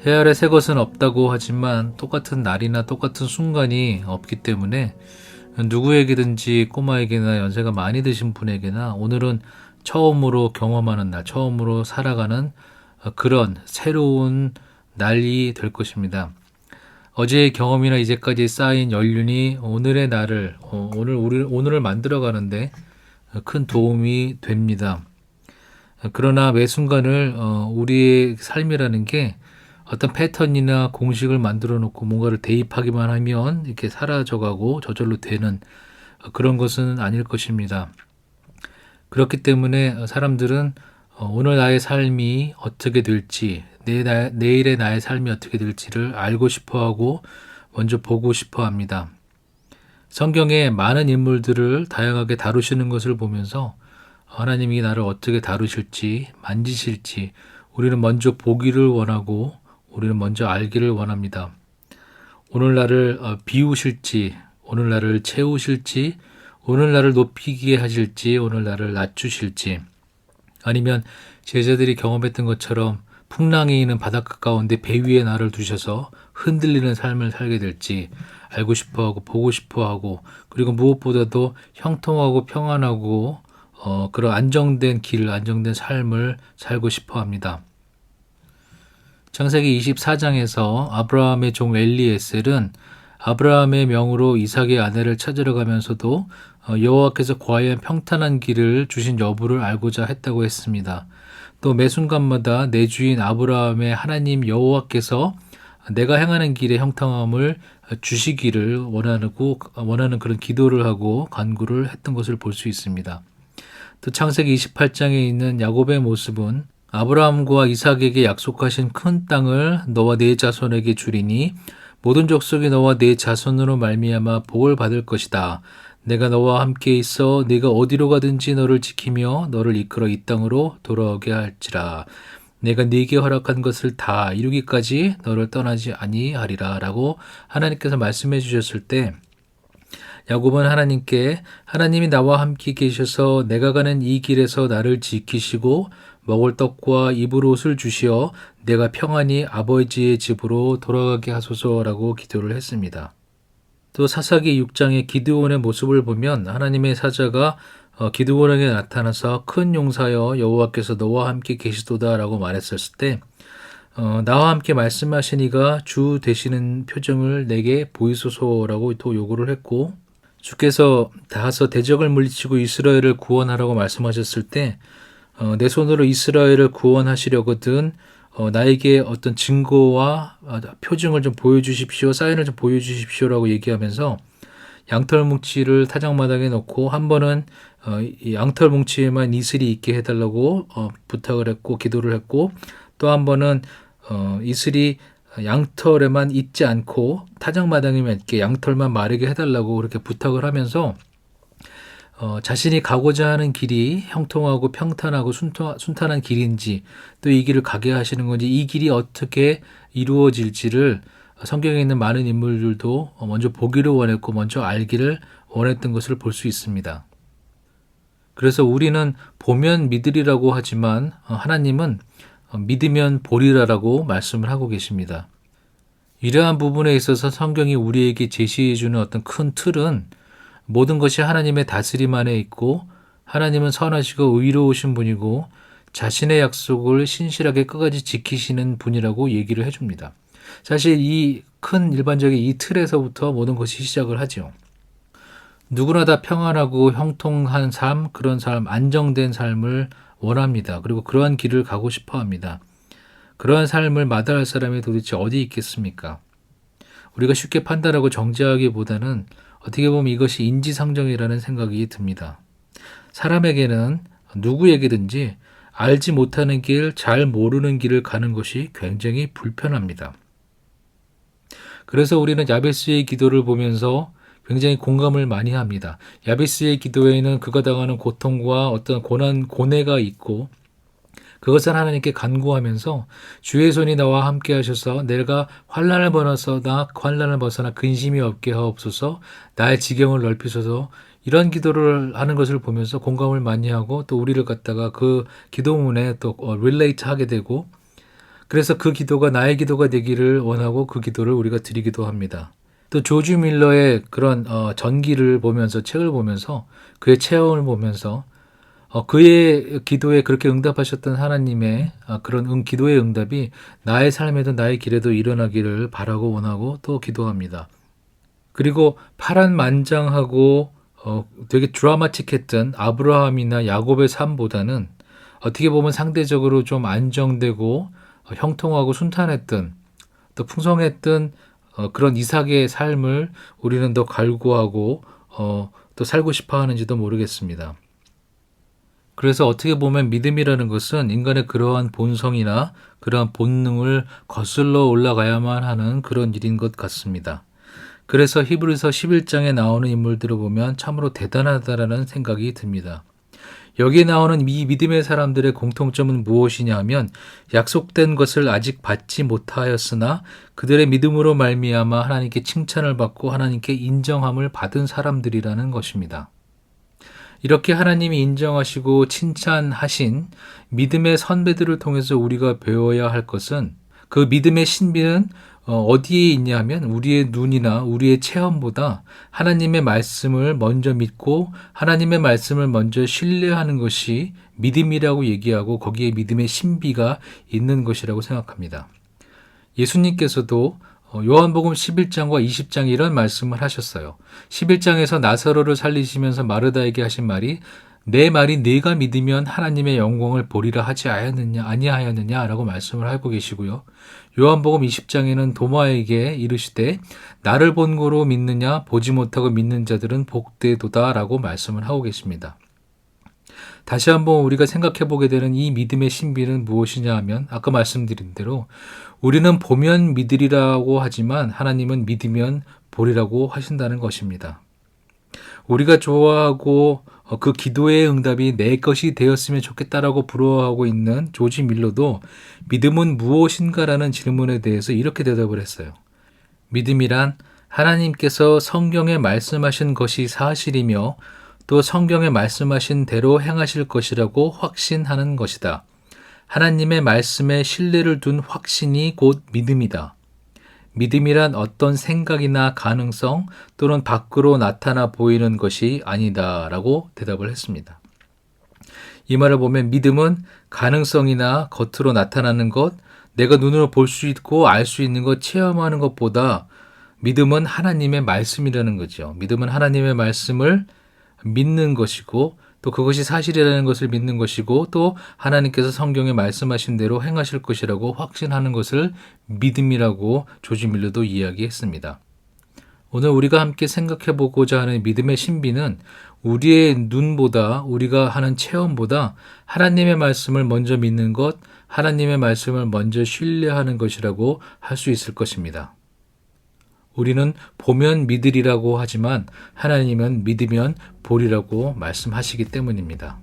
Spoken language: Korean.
해 아래 새 것은 없다고 하지만 똑같은 날이나 똑같은 순간이 없기 때문에 누구에게든지 꼬마에게나 연세가 많이 드신 분에게나 오늘은 처음으로 경험하는 날, 처음으로 살아가는 그런 새로운 날이 될 것입니다. 어제의 경험이나 이제까지 쌓인 연륜이 오늘의 날을, 오늘을 만들어가는데 큰 도움이 됩니다. 그러나 매 순간을 우리의 삶이라는 게 어떤 패턴이나 공식을 만들어 놓고 뭔가를 대입하기만 하면 이렇게 사라져가고 저절로 되는 그런 것은 아닐 것입니다. 그렇기 때문에 사람들은 오늘 나의 삶이 어떻게 될지, 내일의 나의 삶이 어떻게 될지를 알고 싶어 하고 먼저 보고 싶어 합니다. 성경에 많은 인물들을 다양하게 다루시는 것을 보면서 하나님이 나를 어떻게 다루실지, 만지실지 우리는 먼저 보기를 원하고 우리는 먼저 알기를 원합니다. 오늘 나를 비우실지, 오늘 나를 채우실지, 오늘 나를 높이게 하실지, 오늘 나를 낮추실지, 아니면 제자들이 경험했던 것처럼 풍랑이 있는 바닷가 가운데 배 위에 나를 두셔서 흔들리는 삶을 살게 될지 알고 싶어하고 보고 싶어하고, 그리고 무엇보다도 형통하고 평안하고 그런 안정된 길, 안정된 삶을 살고 싶어합니다. 창세기 24장에서 아브라함의 종 엘리에셀은 아브라함의 명으로 이삭의 아내를 찾으러 가면서도 여호와께서 과연 평탄한 길을 주신 여부를 알고자 했다고 했습니다. 또 매 순간마다 내 주인 아브라함의 하나님 여호와께서 내가 행하는 길의 형통함을 주시기를 원하는 그런 기도를 하고 간구를 했던 것을 볼 수 있습니다. 또 창세기 28장에 있는 야곱의 모습은 아브라함과 이삭에게 약속하신 큰 땅을 너와 네 자손에게 주리니 모든 족속이 너와 네 자손으로 말미암아 복을 받을 것이다. 내가 너와 함께 있어 네가 어디로 가든지 너를 지키며 너를 이끌어 이 땅으로 돌아오게 할지라. 내가 네게 허락한 것을 다 이루기까지 너를 떠나지 아니하리라 라고 하나님께서 말씀해 주셨을 때, 야곱은 하나님께 하나님이 나와 함께 계셔서 내가 가는 이 길에서 나를 지키시고 먹을 떡과 입을 옷을 주시어 내가 평안히 아버지의 집으로 돌아가게 하소서라고 기도를 했습니다. 또 사사기 6장의 기드온의 모습을 보면 하나님의 사자가 기드온에게 나타나서 큰 용사여 여호와께서 너와 함께 계시도다라고 말했었을 때 나와 함께 말씀하시니가 주 되시는 표정을 내게 보이소서라고 또 요구를 했고, 주께서 다하서 대적을 물리치고 이스라엘을 구원하라고 말씀하셨을 때 내 손으로 이스라엘을 구원하시려거든 나에게 어떤 증거와 표징을 좀 보여주십시오, 사인을 좀 보여주십시오라고 얘기하면서 양털 뭉치를 타작마당에 놓고 한 번은 이 양털 뭉치에만 이슬이 있게 해달라고 부탁을 했고 기도를 했고, 또 한 번은 이슬이 양털에만 있지 않고 타작마당에만 있게 양털만 마르게 해달라고 그렇게 부탁을 하면서 자신이 가고자 하는 길이 형통하고 평탄하고 순탄한 길인지, 또 이 길을 가게 하시는 건지, 이 길이 어떻게 이루어질지를 성경에 있는 많은 인물들도 먼저 보기를 원했고 먼저 알기를 원했던 것을 볼 수 있습니다. 그래서 우리는 보면 믿으리라고 하지만 하나님은 믿으면 보리라라고 말씀을 하고 계십니다. 이러한 부분에 있어서 성경이 우리에게 제시해주는 어떤 큰 틀은 모든 것이 하나님의 다스림 안에 있고 하나님은 선하시고 의로우신 분이고 자신의 약속을 신실하게 끝까지 지키시는 분이라고 얘기를 해줍니다. 사실 이 큰 일반적인 이 틀에서부터 모든 것이 시작을 하죠. 누구나 다 평안하고 형통한 삶, 그런 삶, 안정된 삶을 원합니다. 그리고 그러한 길을 가고 싶어 합니다. 그러한 삶을 마다할 사람이 도대체 어디 있겠습니까? 우리가 쉽게 판단하고 정죄하기보다는 어떻게 보면 이것이 인지상정이라는 생각이 듭니다. 사람에게는 누구에게든지 알지 못하는 길, 잘 모르는 길을 가는 것이 굉장히 불편합니다. 그래서 우리는 야베스의 기도를 보면서 굉장히 공감을 많이 합니다. 야베스의 기도에는 그가 당하는 고통과 어떤 고뇌가 있고 그것을 하나님께 간구하면서 주의 손이 나와 함께 하셔서 내가 환난을 벗어나 근심이 없게 하옵소서, 나의 지경을 넓히소서, 이런 기도를 하는 것을 보면서 공감을 많이 하고 또 우리를 갖다가 그 기도문에 또 relate 하게 되고, 그래서 그 기도가 나의 기도가 되기를 원하고 그 기도를 우리가 드리기도 합니다. 또 조지 밀러의 그런 전기를 보면서, 책을 보면서, 그의 체험을 보면서 그의 기도에 그렇게 응답하셨던 하나님의 그런 기도의 응답이 나의 삶에도 나의 길에도 일어나기를 바라고 원하고 또 기도합니다. 그리고 파란만장하고 되게 드라마틱했던 아브라함이나 야곱의 삶보다는 어떻게 보면 상대적으로 좀 안정되고 형통하고 순탄했던, 또 풍성했던 그런 이삭의 삶을 우리는 더 갈구하고 또 살고 싶어 하는지도 모르겠습니다. 그래서 어떻게 보면 믿음이라는 것은 인간의 그러한 본성이나 그러한 본능을 거슬러 올라가야만 하는 그런 일인 것 같습니다. 그래서 히브리서 11장에 나오는 인물들을 보면 참으로 대단하다라는 생각이 듭니다. 여기에 나오는 이 믿음의 사람들의 공통점은 무엇이냐 하면 약속된 것을 아직 받지 못하였으나 그들의 믿음으로 말미암아 하나님께 칭찬을 받고 하나님께 인정함을 받은 사람들이라는 것입니다. 이렇게 하나님이 인정하시고 칭찬하신 믿음의 선배들을 통해서 우리가 배워야 할 것은, 그 믿음의 신비는 어디에 있냐 하면 우리의 눈이나 우리의 체험보다 하나님의 말씀을 먼저 믿고 하나님의 말씀을 먼저 신뢰하는 것이 믿음이라고 얘기하고 거기에 믿음의 신비가 있는 것이라고 생각합니다. 예수님께서도 요한복음 11장과 20장에 이런 말씀을 하셨어요. 11장에서 나사로를 살리시면서 마르다에게 하신 말이 내 말이 네가 믿으면 하나님의 영광을 보리라 하지 아니하였느냐라고 말씀을 하고 계시고요. 요한복음 20장에는 도마에게 이르시되 나를 본 거로 믿느냐 보지 못하고 믿는 자들은 복되도다라고 말씀을 하고 계십니다. 다시 한번 우리가 생각해 보게 되는 이 믿음의 신비는 무엇이냐 하면 아까 말씀드린 대로 우리는 보면 믿으리라고 하지만 하나님은 믿으면 보리라고 하신다는 것입니다. 우리가 좋아하고 그 기도의 응답이 내 것이 되었으면 좋겠다라고 부러워하고 있는 조지 밀러도 믿음은 무엇인가라는 질문에 대해서 이렇게 대답을 했어요. 믿음이란 하나님께서 성경에 말씀하신 것이 사실이며 또 성경에 말씀하신 대로 행하실 것이라고 확신하는 것이다. 하나님의 말씀에 신뢰를 둔 확신이 곧 믿음이다. 믿음이란 어떤 생각이나 가능성 또는 밖으로 나타나 보이는 것이 아니다 라고 대답을 했습니다. 이 말을 보면 믿음은 가능성이나 겉으로 나타나는 것, 내가 눈으로 볼 수 있고 알 수 있는 것, 체험하는 것보다 믿음은 하나님의 말씀이라는 거죠. 믿음은 하나님의 말씀을 믿는 것이고 또 그것이 사실이라는 것을 믿는 것이고 또 하나님께서 성경에 말씀하신 대로 행하실 것이라고 확신하는 것을 믿음이라고 조지 밀러도 이야기했습니다. 오늘 우리가 함께 생각해 보고자 하는 믿음의 신비는 우리의 눈보다 우리가 하는 체험보다 하나님의 말씀을 먼저 믿는 것, 하나님의 말씀을 먼저 신뢰하는 것이라고 할 수 있을 것입니다. 우리는 보면 믿으리라고 하지만 하나님은 믿으면 보리라고 말씀하시기 때문입니다.